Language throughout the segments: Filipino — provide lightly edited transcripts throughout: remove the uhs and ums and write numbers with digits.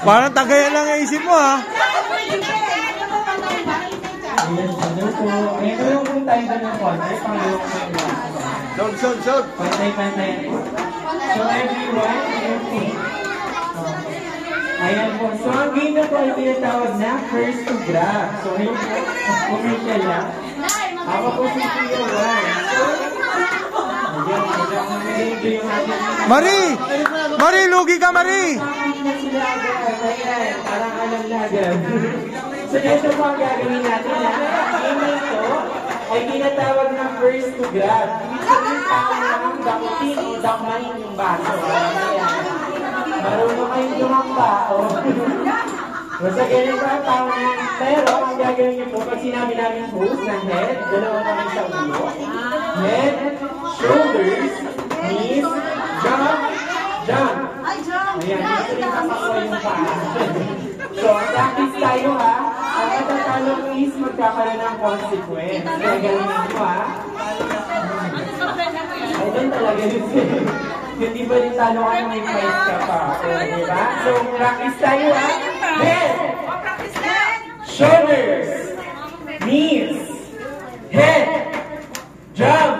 Parang tagayan lang ang isip mo, ha? Ayan, ano po. Ayan ko yung kung tayo doon ng konti. Pangalawa ko yung Sold. pantay-pantay po. So everyone, ayan po. So ang game na po ay tinatawag na first to grab. So ayun po, commercial lang. Ako po si Tio Juan. Marie, lugi ka, Marie! Parang alam na agad. So ito po ang gagawin natin na game ito ay tinatawag na first to grab. Ibig sabihin tao lang dakutin o dakmanin yung baso. Marunong kayong tumamba o basta ganito ang tao na. Pero ang gagawin niyo po pag sinabi namin host ng head, dalawa kami sa ulo. Head, shoulders, knees, jump. Ayan, dito rin kapakwa yung paa. So, practice tayo ha. Ang matatalo is magkakaroon ng consequence. Kaya galing nyo ha. Ay, doon talaga yun. Hindi ba rin talo ka may price ka pa? Diba? So, practice tayo ha. Head, shoulders, knees, head, jump.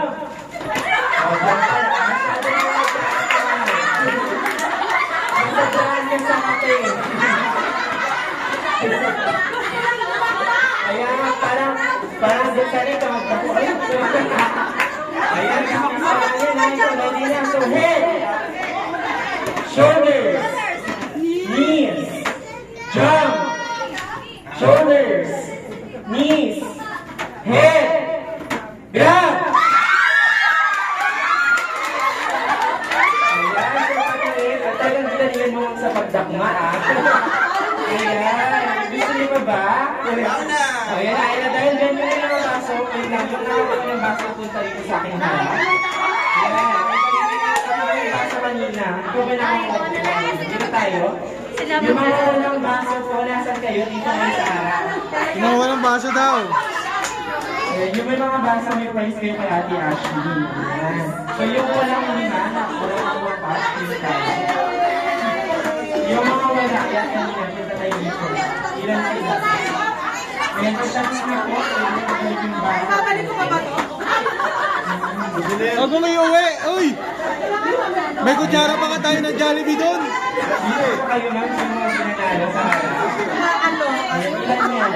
Ayan, parang dito ka magtapo. Ayan, so head, shoulders, knees, jump, shoulders, knees, head, grab. Ayan, at talagang dalihan mo sa pagdakma ah. Ayan, gusto niyo ba? Ayan, dahil dyan nyo rin ang baso, ay namin na ako ng baso punta rito sa akin ha. Ayan, ako yung baso kanina. Ikaw ba nakakot? Dito tayo. Yung mga walang baso po, nasan kayo? Dito kayo sa harap. Yung walang baso daw. Ayan, yung may mga baso, may price kayo kay Ate Ashley. Ayan. So yung walang lima, walang mga pass, dito tayo. Yung mga wala, yan kita tayo dito. Ilan sila? Ayan, so siya nga po, yung baso. Babalik ko pa ba ito? Huwag mo may uwi! Uy! May kutsara pa ka tayo ng Jollibee doon! Dito kayo lang sa mga pinanalo sa harap. Ayan, ilan yan?